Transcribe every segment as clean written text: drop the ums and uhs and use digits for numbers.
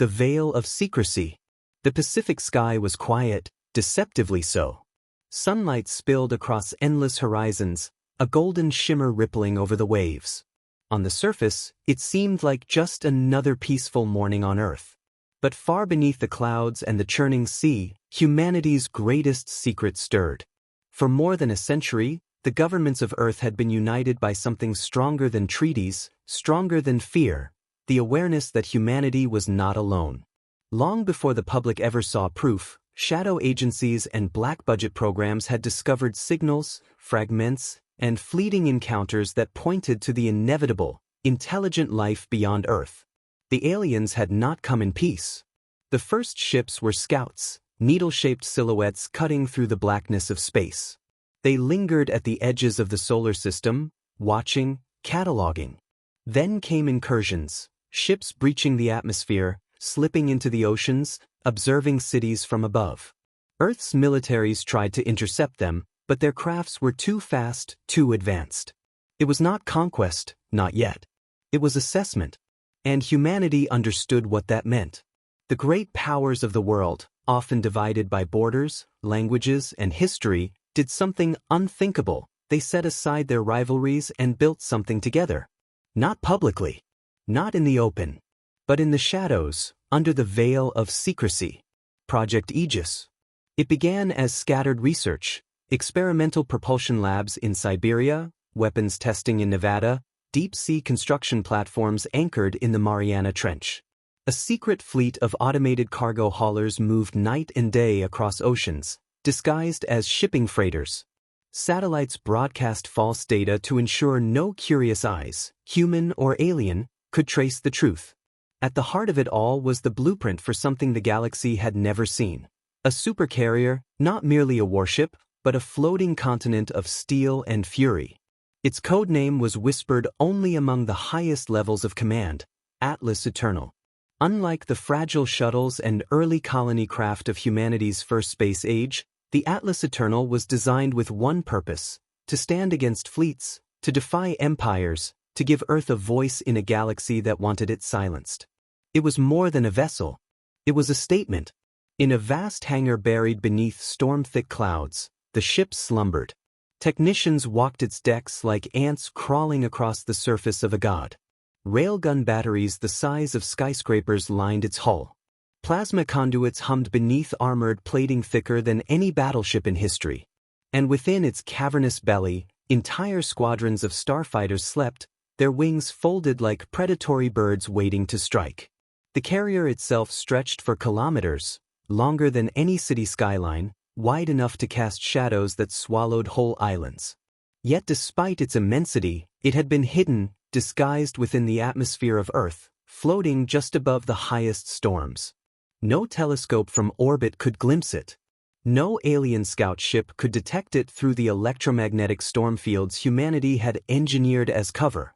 the veil of secrecy. The Pacific sky was quiet, deceptively so. Sunlight spilled across endless horizons, a golden shimmer rippling over the waves. On the surface, it seemed like just another peaceful morning on Earth. But far beneath the clouds and the churning sea, humanity's greatest secret stirred. For more than a century, the governments of Earth had been united by something stronger than treaties, stronger than fear, the awareness that humanity was not alone. Long before the public ever saw proof, shadow agencies and black-budget programs had discovered signals, fragments, and fleeting encounters that pointed to the inevitable, intelligent life beyond Earth. The aliens had not come in peace. The first ships were scouts, needle-shaped silhouettes cutting through the blackness of space. They lingered at the edges of the solar system, watching, cataloging. Then came incursions, ships breaching the atmosphere, slipping into the oceans, observing cities from above. Earth's militaries tried to intercept them, but their crafts were too fast, too advanced. It was not conquest, not yet. It was assessment. And humanity understood what that meant. The great powers of the world, often divided by borders, languages, and history, did something unthinkable. They set aside their rivalries and built something together. Not publicly, not in the open, but in the shadows, under the veil of secrecy. Project Aegis. It began as scattered research, experimental propulsion labs in Siberia, weapons testing in Nevada, deep-sea construction platforms anchored in the Mariana Trench. A secret fleet of automated cargo haulers moved night and day across oceans, disguised as shipping freighters. Satellites broadcast false data to ensure no curious eyes, human or alien, could trace the truth. At the heart of it all was the blueprint for something the galaxy had never seen. A supercarrier, not merely a warship, but a floating continent of steel and fury. Its code name was whispered only among the highest levels of command, Atlas Eternal. Unlike the fragile shuttles and early colony craft of humanity's first space age, the Atlas Eternal was designed with one purpose: to stand against fleets, to defy empires, to give Earth a voice in a galaxy that wanted it silenced. It was more than a vessel. It was a statement. In a vast hangar buried beneath storm-thick clouds, the ship slumbered. Technicians walked its decks like ants crawling across the surface of a god. Railgun batteries the size of skyscrapers lined its hull. Plasma conduits hummed beneath armored plating thicker than any battleship in history. And within its cavernous belly, entire squadrons of starfighters slept, their wings folded like predatory birds waiting to strike. The carrier itself stretched for kilometers, longer than any city skyline, wide enough to cast shadows that swallowed whole islands. Yet despite its immensity, it had been hidden, disguised within the atmosphere of Earth, floating just above the highest storms. No telescope from orbit could glimpse it. No alien scout ship could detect it through the electromagnetic storm fields humanity had engineered as cover.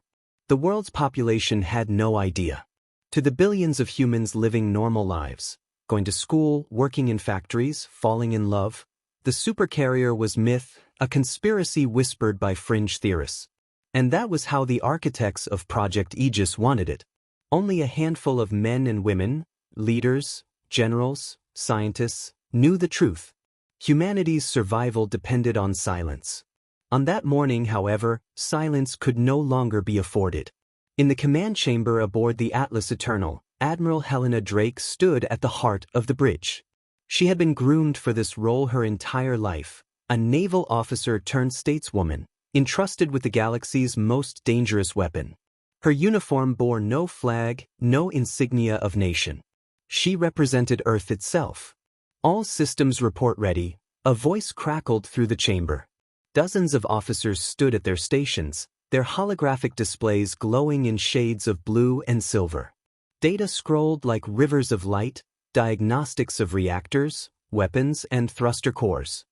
The world's population had no idea. To the billions of humans living normal lives, going to school, working in factories, falling in love, the supercarrier was myth, a conspiracy whispered by fringe theorists. And that was how the architects of Project Aegis wanted it. Only a handful of men and women, leaders, generals, scientists, knew the truth. Humanity's survival depended on silence. On that morning, however, silence could no longer be afforded. In the command chamber aboard the Atlas Eternal, Admiral Helena Drake stood at the heart of the bridge. She had been groomed for this role her entire life, a naval officer turned stateswoman, entrusted with the galaxy's most dangerous weapon. Her uniform bore no flag, no insignia of nation. She represented Earth itself. All systems report ready, a voice crackled through the chamber. Dozens of officers stood at their stations, their holographic displays glowing in shades of blue and silver. Data scrolled like rivers of light, diagnostics of reactors, weapons, and thruster cores.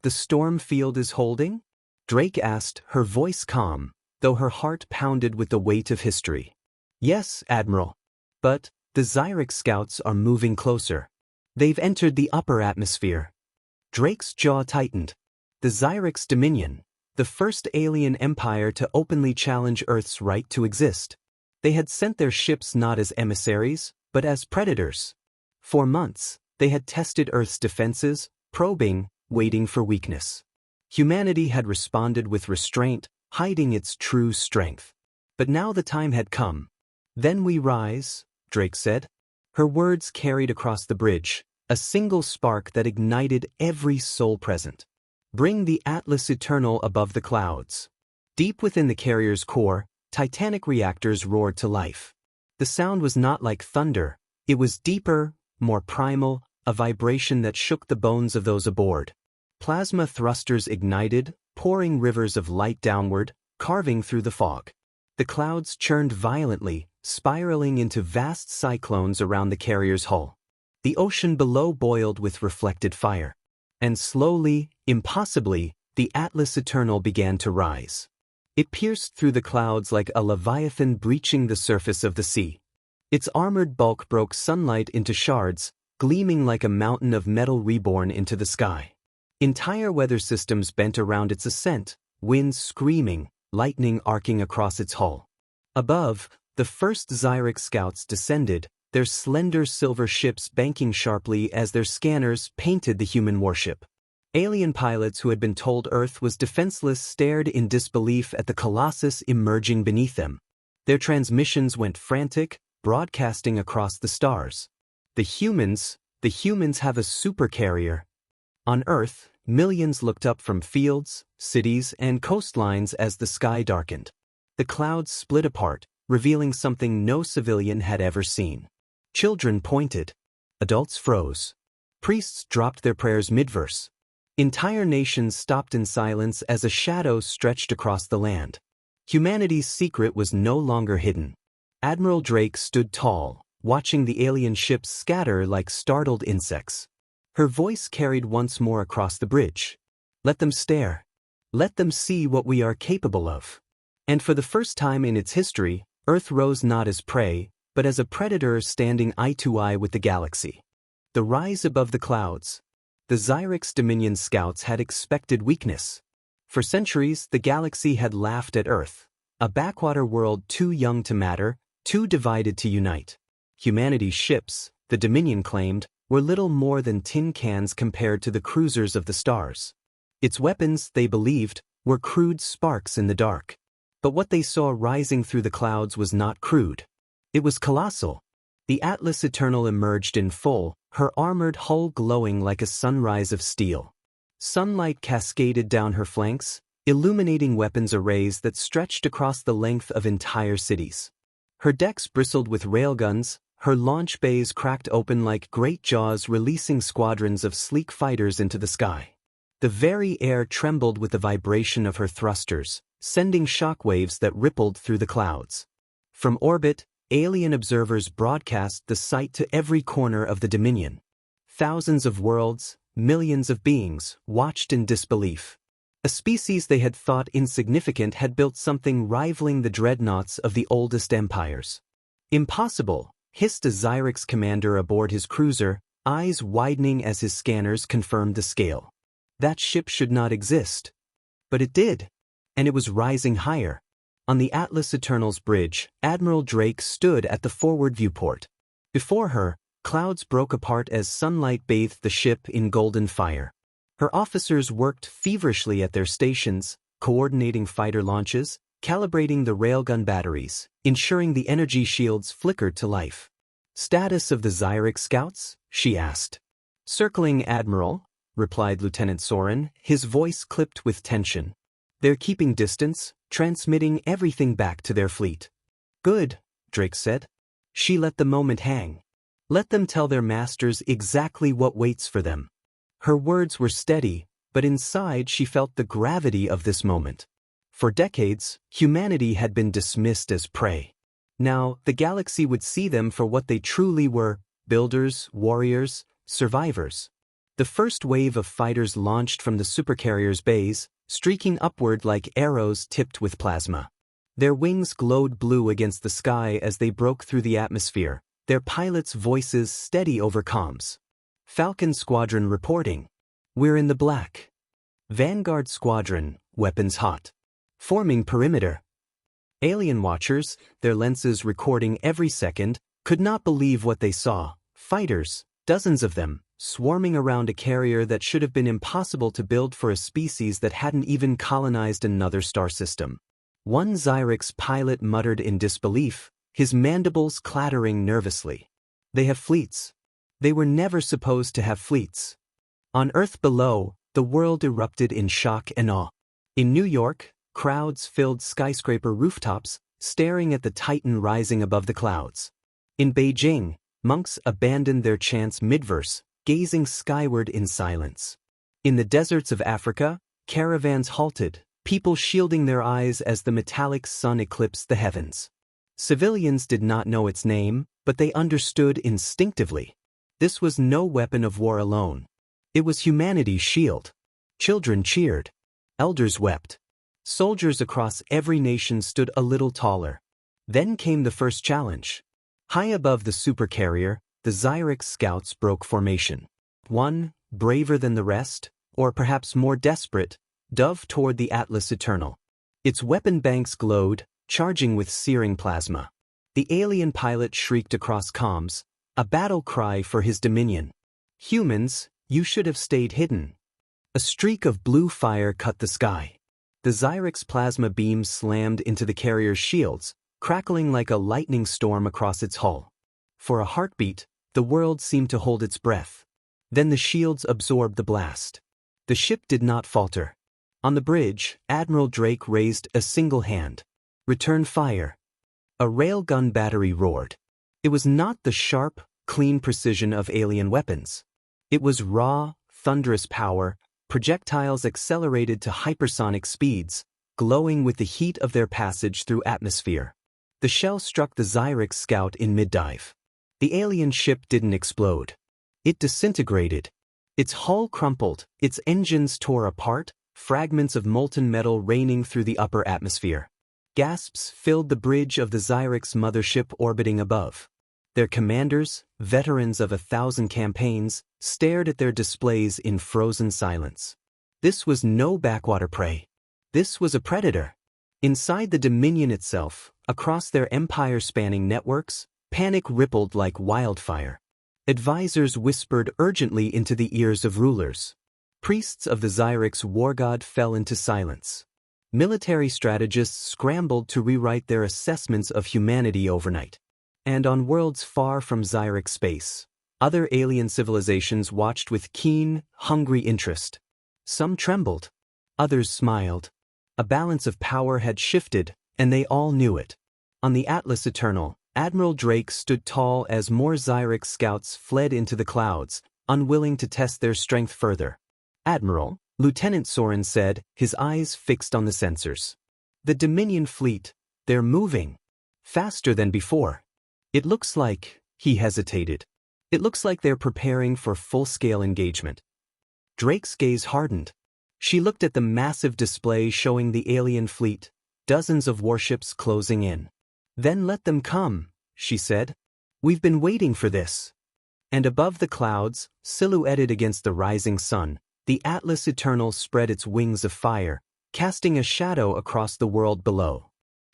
"The storm field is holding?" Drake asked, her voice calm, though her heart pounded with the weight of history. "Yes, Admiral. But the Zyrix scouts are moving closer. They've entered the upper atmosphere." Drake's jaw tightened. The Zyrix Dominion, the first alien empire to openly challenge Earth's right to exist. They had sent their ships not as emissaries, but as predators. For months, they had tested Earth's defenses, probing, waiting for weakness. Humanity had responded with restraint, hiding its true strength. But now the time had come. "Then we rise," Drake said. Her words carried across the bridge, a single spark that ignited every soul present. "Bring the Atlas Eternal above the clouds." Deep within the carrier's core, titanic reactors roared to life. The sound was not like thunder, it was deeper, more primal, a vibration that shook the bones of those aboard. Plasma thrusters ignited, pouring rivers of light downward, carving through the fog. The clouds churned violently, spiraling into vast cyclones around the carrier's hull. The ocean below boiled with reflected fire. And slowly, impossibly, the Atlas Eternal began to rise. It pierced through the clouds like a leviathan breaching the surface of the sea. Its armored bulk broke sunlight into shards, gleaming like a mountain of metal reborn into the sky. Entire weather systems bent around its ascent, winds screaming, lightning arcing across its hull. Above, the first Zyrix scouts descended, their slender silver ships banking sharply as their scanners painted the human warship. Alien pilots who had been told Earth was defenseless stared in disbelief at the colossus emerging beneath them. Their transmissions went frantic, broadcasting across the stars. The humans have a supercarrier. On Earth, millions looked up from fields, cities, and coastlines as the sky darkened. The clouds split apart, revealing something no civilian had ever seen. Children pointed. Adults froze. Priests dropped their prayers mid-verse. Entire nations stopped in silence as a shadow stretched across the land. Humanity's secret was no longer hidden. Admiral Drake stood tall, watching the alien ships scatter like startled insects. Her voice carried once more across the bridge. "Let them stare. Let them see what we are capable of." And for the first time in its history, Earth rose not as prey, but as a predator standing eye to eye with the galaxy. The rise above the clouds. The Zyrix Dominion scouts had expected weakness. For centuries, the galaxy had laughed at Earth, a backwater world too young to matter, too divided to unite. Humanity's ships, the Dominion claimed, were little more than tin cans compared to the cruisers of the stars. Its weapons, they believed, were crude sparks in the dark. But what they saw rising through the clouds was not crude. It was colossal. The Atlas Eternal emerged in full, her armored hull glowing like a sunrise of steel. Sunlight cascaded down her flanks, illuminating weapons arrays that stretched across the length of entire cities. Her decks bristled with railguns, her launch bays cracked open like great jaws releasing squadrons of sleek fighters into the sky. The very air trembled with the vibration of her thrusters, sending shockwaves that rippled through the clouds. From orbit, alien observers broadcast the sight to every corner of the Dominion. Thousands of worlds, millions of beings, watched in disbelief. A species they had thought insignificant had built something rivaling the dreadnoughts of the oldest empires. "Impossible," hissed a Zyrix commander aboard his cruiser, eyes widening as his scanners confirmed the scale. That ship should not exist. But it did. And it was rising higher. On the Atlas Eternal's bridge, Admiral Drake stood at the forward viewport. Before her, clouds broke apart as sunlight bathed the ship in golden fire. Her officers worked feverishly at their stations, coordinating fighter launches, calibrating the railgun batteries, ensuring the energy shields flickered to life. "Status of the Zyrix scouts?" she asked. "Circling, Admiral," replied Lieutenant Soren, his voice clipped with tension. "They're keeping distance, transmitting everything back to their fleet." "Good," Drake said. She let the moment hang. Let them tell their masters exactly what waits for them. Her words were steady, but inside she felt the gravity of this moment. For decades, humanity had been dismissed as prey. Now, the galaxy would see them for what they truly were: builders, warriors, survivors. The first wave of fighters launched from the Supercarrier's bays, streaking upward like arrows tipped with plasma. Their wings glowed blue against the sky as they broke through the atmosphere, their pilots' voices steady over comms. Falcon Squadron reporting. "We're in the black." Vanguard Squadron, weapons hot. "Forming perimeter." Alien watchers, their lenses recording every second, Could not believe what they saw. Fighters, dozens of them, swarming around a carrier that should have been impossible to build for a species that hadn't even colonized another star system. One Zyrix pilot muttered in disbelief, his mandibles clattering nervously. They have fleets. They were never supposed to have fleets. On Earth below, the world erupted in shock and awe. In New York, crowds filled skyscraper rooftops, staring at the Titan rising above the clouds. In Beijing, monks abandoned their chants midverse, gazing skyward in silence. In the deserts of Africa, caravans halted, people shielding their eyes as the metallic sun eclipsed the heavens. Civilians did not know its name, but they understood instinctively. This was no weapon of war alone. It was humanity's shield. Children cheered. Elders wept. Soldiers across every nation stood a little taller. Then came the first challenge. High above the Supercarrier, the Zyrix scouts broke formation. One, braver than the rest, or perhaps more desperate, dove toward the Atlas Eternal. Its weapon banks glowed, charging with searing plasma. The alien pilot shrieked across comms, a battle cry for his dominion. Humans, you should have stayed hidden. A streak of blue fire cut the sky. The Zyrix plasma beam slammed into the carrier's shields, crackling like a lightning storm across its hull. For a heartbeat, the world seemed to hold its breath. Then the shields absorbed the blast. The ship did not falter. On the bridge, Admiral Drake raised a single hand. Return fire. A railgun battery roared. It was not the sharp, clean precision of alien weapons. It was raw, thunderous power, projectiles accelerated to hypersonic speeds, glowing with the heat of their passage through atmosphere. The shell struck the Zyrix scout in mid-dive. The alien ship didn't explode. It disintegrated. Its hull crumpled, its engines tore apart, fragments of molten metal raining through the upper atmosphere. Gasps filled the bridge of the Zyrix mothership orbiting above. Their commanders, veterans of 1,000 campaigns, stared at their displays in frozen silence. This was no backwater prey. This was a predator. Inside the Dominion itself, across their empire-spanning networks, panic rippled like wildfire. Advisors whispered urgently into the ears of rulers. Priests of the Zyrix war god fell into silence. Military strategists scrambled to rewrite their assessments of humanity overnight. And on worlds far from Zyrix space, other alien civilizations watched with keen, hungry interest. Some trembled. Others smiled. A balance of power had shifted, and they all knew it. On the Atlas Eternal, Admiral Drake stood tall as more Zyrix scouts fled into the clouds, unwilling to test their strength further. "Admiral," Lieutenant Soren said, his eyes fixed on the sensors. "The Dominion fleet, they're moving. Faster than before. It looks like," he hesitated. "It looks like they're preparing for full-scale engagement." Drake's gaze hardened. She looked at the massive display showing the alien fleet, dozens of warships closing in. "Then let them come," she said. "We've been waiting for this." And above the clouds, silhouetted against the rising sun, the Atlas Eternal spread its wings of fire, casting a shadow across the world below.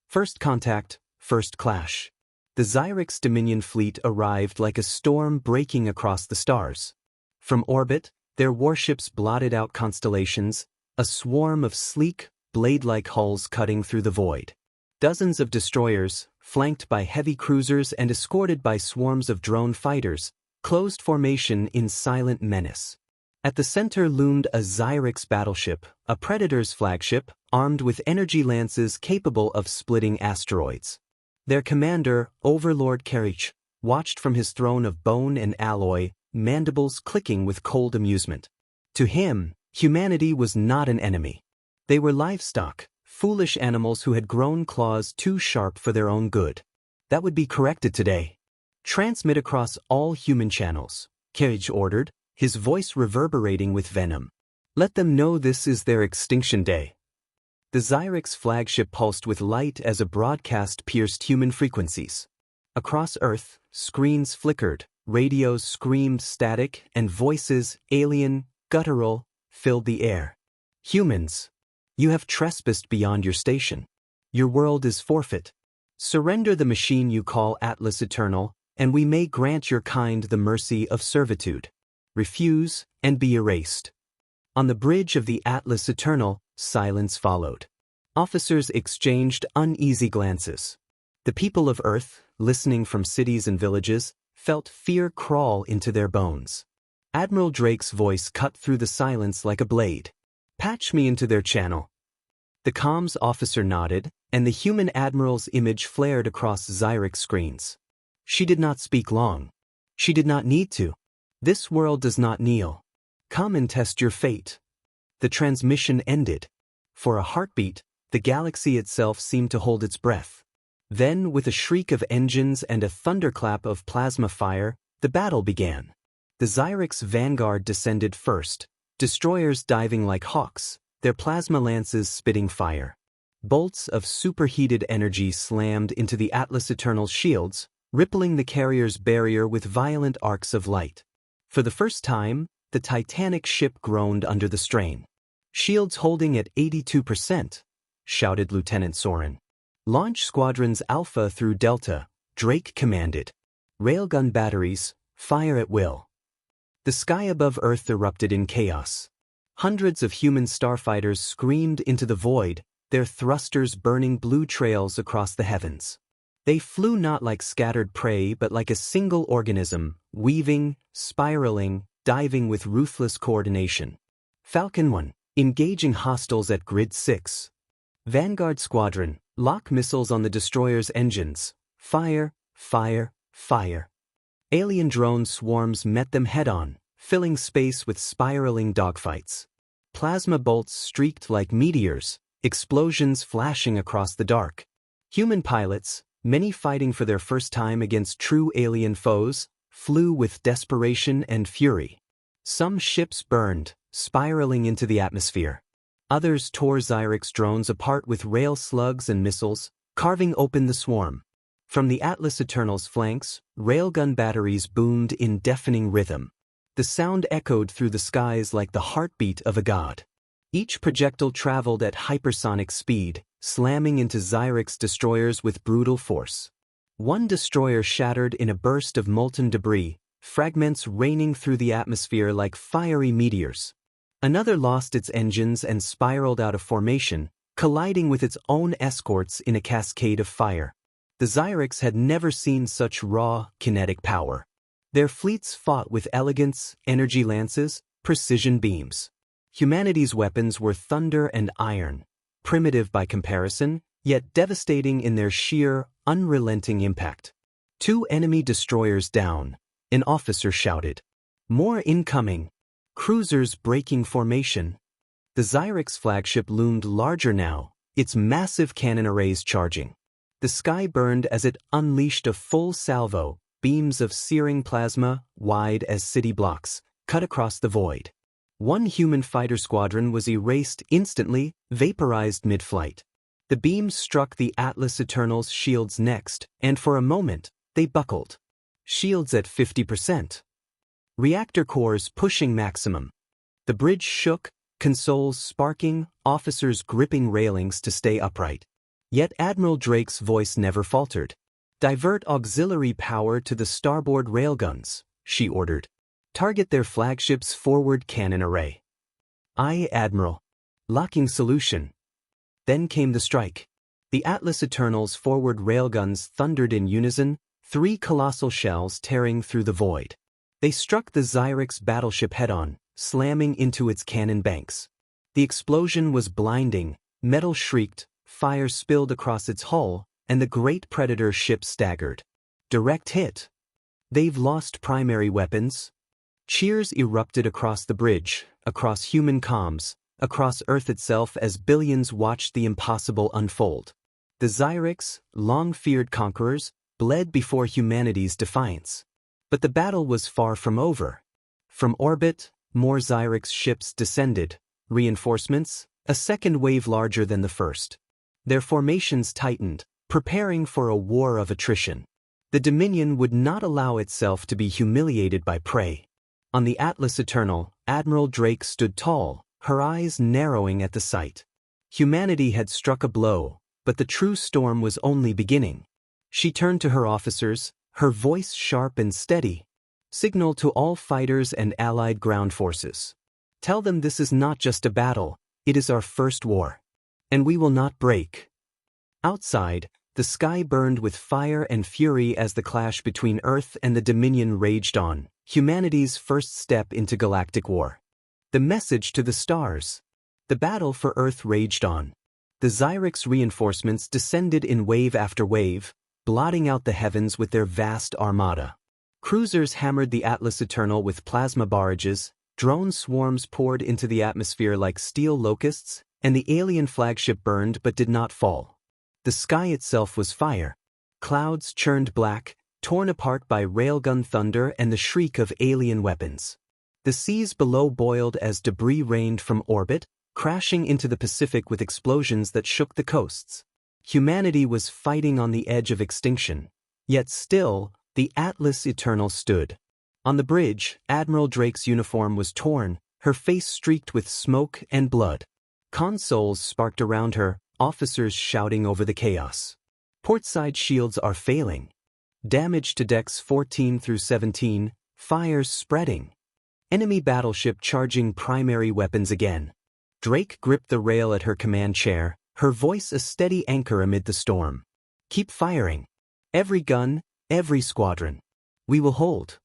First contact, first clash. The Zyrix Dominion fleet arrived like a storm breaking across the stars. From orbit, their warships blotted out constellations, a swarm of sleek, blade-like hulls cutting through the void. Dozens of destroyers, flanked by heavy cruisers and escorted by swarms of drone fighters, closed formation in silent menace. At the center loomed a Zyrix battleship, a Predator's flagship, armed with energy lances capable of splitting asteroids. Their commander, Overlord Kerich, watched from his throne of bone and alloy, mandibles clicking with cold amusement. To him, humanity was not an enemy. They were livestock, foolish animals who had grown claws too sharp for their own good. That would be corrected today. "Transmit across all human channels," Kerich ordered, his voice reverberating with venom. "Let them know this is their extinction day." The Zyrix flagship pulsed with light as a broadcast pierced human frequencies. Across Earth, screens flickered, radios screamed static, and voices, alien, guttural, filled the air. "Humans, you have trespassed beyond your station. Your world is forfeit. Surrender the machine you call Atlas Eternal, and we may grant your kind the mercy of servitude. Refuse, and be erased. On the bridge of the Atlas Eternal, silence followed. Officers exchanged uneasy glances. The people of Earth, listening from cities and villages, felt fear crawl into their bones. Admiral Drake's voice cut through the silence like a blade. "Patch me into their channel." The comms officer nodded, and the human admiral's image flared across Zyrix screens. She did not speak long. She did not need to. This world does not kneel. Come and test your fate. The transmission ended. For a heartbeat, the galaxy itself seemed to hold its breath. Then, with a shriek of engines and a thunderclap of plasma fire, the battle began. The Zyrix vanguard descended first, destroyers diving like hawks, their plasma lances spitting fire. Bolts of superheated energy slammed into the Atlas Eternal's shields, rippling the carrier's barrier with violent arcs of light. For the first time, the Titanic ship groaned under the strain. "Shields holding at 82%, shouted Lieutenant Soren. "Launch squadrons Alpha through Delta," Drake commanded. "Railgun batteries, fire at will." The sky above Earth erupted in chaos. Hundreds of human starfighters screamed into the void, their thrusters burning blue trails across the heavens. They flew not like scattered prey but like a single organism, weaving, spiraling, diving with ruthless coordination. Falcon 1, engaging hostiles at Grid 6. Vanguard Squadron, lock missiles on the destroyer's engines. Fire, fire, fire. Alien drone swarms met them head-on, filling space with spiraling dogfights. Plasma bolts streaked like meteors, explosions flashing across the dark. Human pilots, many fighting for their first time against true alien foes, flew with desperation and fury. Some ships burned, spiraling into the atmosphere. Others tore Zyrix drones apart with rail slugs and missiles, carving open the swarm. From the Atlas Eternal's flanks, railgun batteries boomed in deafening rhythm. The sound echoed through the skies like the heartbeat of a god. Each projectile traveled at hypersonic speed, slamming into Zyrix destroyers with brutal force. One destroyer shattered in a burst of molten debris, fragments raining through the atmosphere like fiery meteors. Another lost its engines and spiraled out of formation, colliding with its own escorts in a cascade of fire. The Zyrix had never seen such raw, kinetic power. Their fleets fought with elegance, energy lances, precision beams. Humanity's weapons were thunder and iron, primitive by comparison, yet devastating in their sheer, unrelenting impact. 2 enemy destroyers down, an officer shouted. "More incoming." Cruisers breaking formation. The Zyrix flagship loomed larger now, its massive cannon arrays charging. The sky burned as it unleashed a full salvo, beams of searing plasma, wide as city blocks, cut across the void. One human fighter squadron was erased instantly, vaporized mid-flight. The beams struck the Atlas Eternal's shields next, and for a moment, they buckled. Shields at 50%. Reactor cores pushing maximum. The bridge shook, consoles sparking, officers gripping railings to stay upright. Yet Admiral Drake's voice never faltered. "Divert auxiliary power to the starboard railguns," she ordered. "Target their flagship's forward cannon array." "Aye, Admiral." "Locking solution." Then came the strike. The Atlas Eternal's forward railguns thundered in unison, 3 colossal shells tearing through the void. They struck the Zyrix battleship head-on, slamming into its cannon banks. The explosion was blinding, metal shrieked, fire spilled across its hull, and the great Predator ship staggered. Direct hit. "They've lost primary weapons." Cheers erupted across the bridge, across human comms, across Earth itself as billions watched the impossible unfold. The Zyrix, long-feared conquerors, bled before humanity's defiance. But the battle was far from over. From orbit, more Zyrix ships descended, reinforcements, a second wave larger than the first. Their formations tightened, preparing for a war of attrition. The Dominion would not allow itself to be humiliated by prey. On the Atlas Eternal, Admiral Drake stood tall, her eyes narrowing at the sight. Humanity had struck a blow, but the true storm was only beginning. She turned to her officers, her voice sharp and steady. Signal to all fighters and allied ground forces. Tell them this is not just a battle, it is our first war. And we will not break. Outside, the sky burned with fire and fury as the clash between Earth and the Dominion raged on, humanity's first step into galactic war. The message to the stars. The battle for Earth raged on. The Zyrix reinforcements descended in wave after wave, blotting out the heavens with their vast armada. Cruisers hammered the Atlas Eternal with plasma barrages, drone swarms poured into the atmosphere like steel locusts, and the alien flagship burned but did not fall. The sky itself was fire. Clouds churned black, torn apart by railgun thunder and the shriek of alien weapons. The seas below boiled as debris rained from orbit, crashing into the Pacific with explosions that shook the coasts. Humanity was fighting on the edge of extinction. Yet still, the Atlas Eternal stood. On the bridge, Admiral Drake's uniform was torn, her face streaked with smoke and blood. Consoles sparked around her, officers shouting over the chaos. Portside shields are failing. Damage to decks 14 through 17, fires spreading. Enemy battleship charging primary weapons again. Drake gripped the rail at her command chair, her voice a steady anchor amid the storm. Keep firing. Every gun, every squadron. We will hold.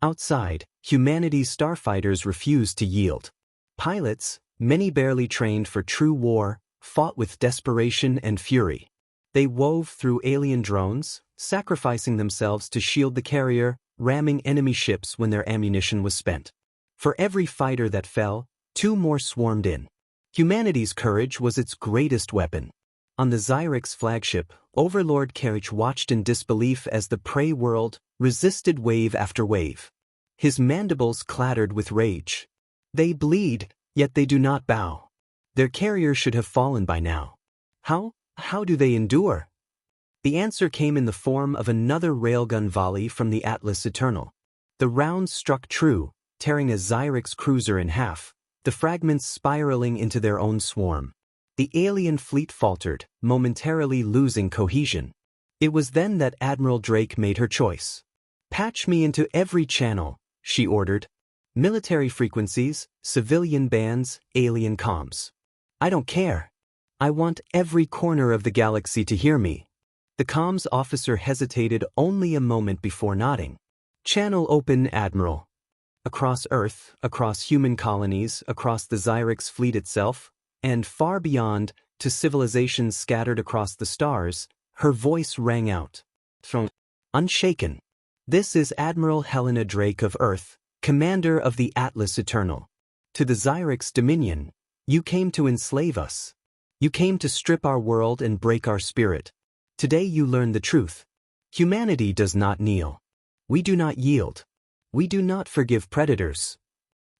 Outside, humanity's starfighters refused to yield. Pilots, many barely trained for true war, fought with desperation and fury. They wove through alien drones, sacrificing themselves to shield the carrier, ramming enemy ships when their ammunition was spent. For every fighter that fell, 2 more swarmed in. Humanity's courage was its greatest weapon. On the Zyrix flagship, Overlord Karich watched in disbelief as the prey world resisted wave after wave. His mandibles clattered with rage. They bleed, yet they do not bow. Their carrier should have fallen by now. How do they endure? The answer came in the form of another railgun volley from the Atlas Eternal. The round struck true, tearing a Zyrix cruiser in half, the fragments spiraling into their own swarm. The alien fleet faltered, momentarily losing cohesion. It was then that Admiral Drake made her choice. Patch me into every channel, she ordered. Military frequencies, civilian bands, alien comms. I don't care. I want every corner of the galaxy to hear me. The comms officer hesitated only a moment before nodding. Channel open, Admiral. Across Earth, across human colonies, across the Zyrix fleet itself, and far beyond, to civilizations scattered across the stars, her voice rang out. Unshaken. This is Admiral Helena Drake of Earth, commander of the Atlas Eternal. To the Zyrix Dominion, you came to enslave us. You came to strip our world and break our spirit. Today you learn the truth. Humanity does not kneel. We do not yield. We do not forgive predators.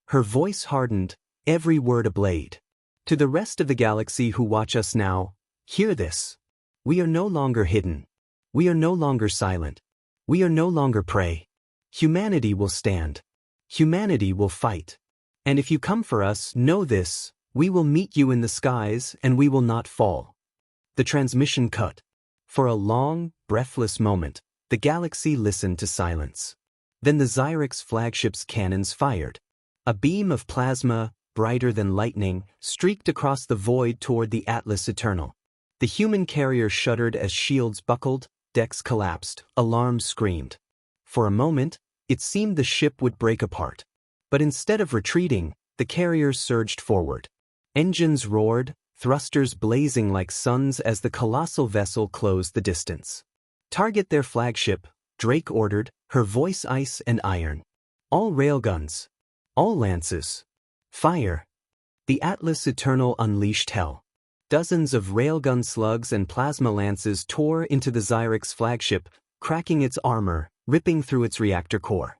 Her voice hardened, every word a blade. To the rest of the galaxy who watch us now, hear this. We are no longer hidden. We are no longer silent. We are no longer prey. Humanity will stand. Humanity will fight. And if you come for us, know this, we will meet you in the skies and we will not fall. The transmission cut. For a long, breathless moment, the galaxy listened to silence. Then the Zyrix flagship's cannons fired. A beam of plasma, brighter than lightning, streaked across the void toward the Atlas Eternal. The human carrier shuddered as shields buckled, decks collapsed, alarms screamed. For a moment, it seemed the ship would break apart. But instead of retreating, the carrier surged forward. Engines roared, thrusters blazing like suns as the colossal vessel closed the distance. Target their flagship, Drake ordered, her voice ice and iron. All railguns. All lances. Fire. The Atlas Eternal unleashed hell. Dozens of railgun slugs and plasma lances tore into the Zyrix flagship, cracking its armor, ripping through its reactor core.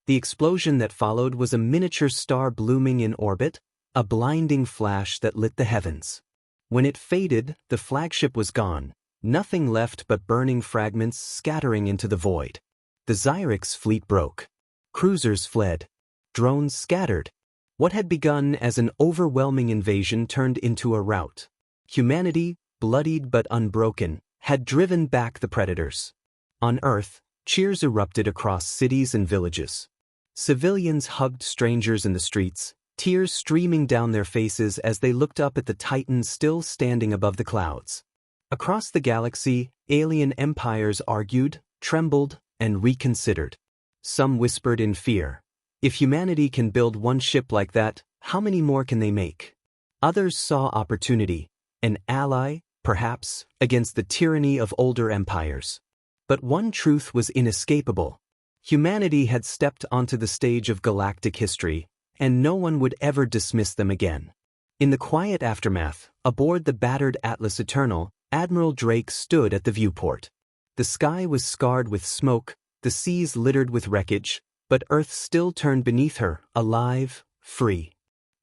The explosion that followed was a miniature star blooming in orbit, a blinding flash that lit the heavens. When it faded, the flagship was gone, nothing left but burning fragments scattering into the void. The Zyrix fleet broke. Cruisers fled. Drones scattered. What had begun as an overwhelming invasion turned into a rout. Humanity, bloodied but unbroken, had driven back the predators. On Earth, Cheers erupted across cities and villages. Civilians hugged strangers in the streets, tears streaming down their faces as they looked up at the Titan still standing above the clouds. Across the galaxy, alien empires argued, trembled, and reconsidered. Some whispered in fear, "If humanity can build one ship like that, how many more can they make?" Others saw opportunity, an ally, perhaps, against the tyranny of older empires. But one truth was inescapable. Humanity had stepped onto the stage of galactic history, and no one would ever dismiss them again. In the quiet aftermath, aboard the battered Atlas Eternal, Admiral Drake stood at the viewport. The sky was scarred with smoke, the seas littered with wreckage, but Earth still turned beneath her, alive, free.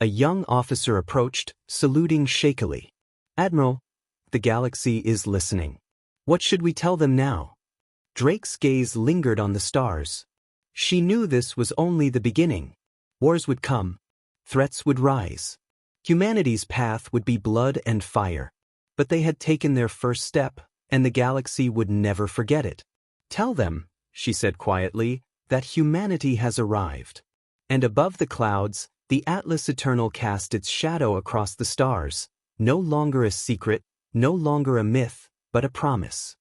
A young officer approached, saluting shakily. "Admiral, the galaxy is listening. What should we tell them now?" Drake's gaze lingered on the stars. She knew this was only the beginning. Wars would come. Threats would rise. Humanity's path would be blood and fire. But they had taken their first step, and the galaxy would never forget it. "Tell them," she said quietly, "that humanity has arrived." And above the clouds, the Atlas Eternal cast its shadow across the stars, no longer a secret, no longer a myth, but a promise.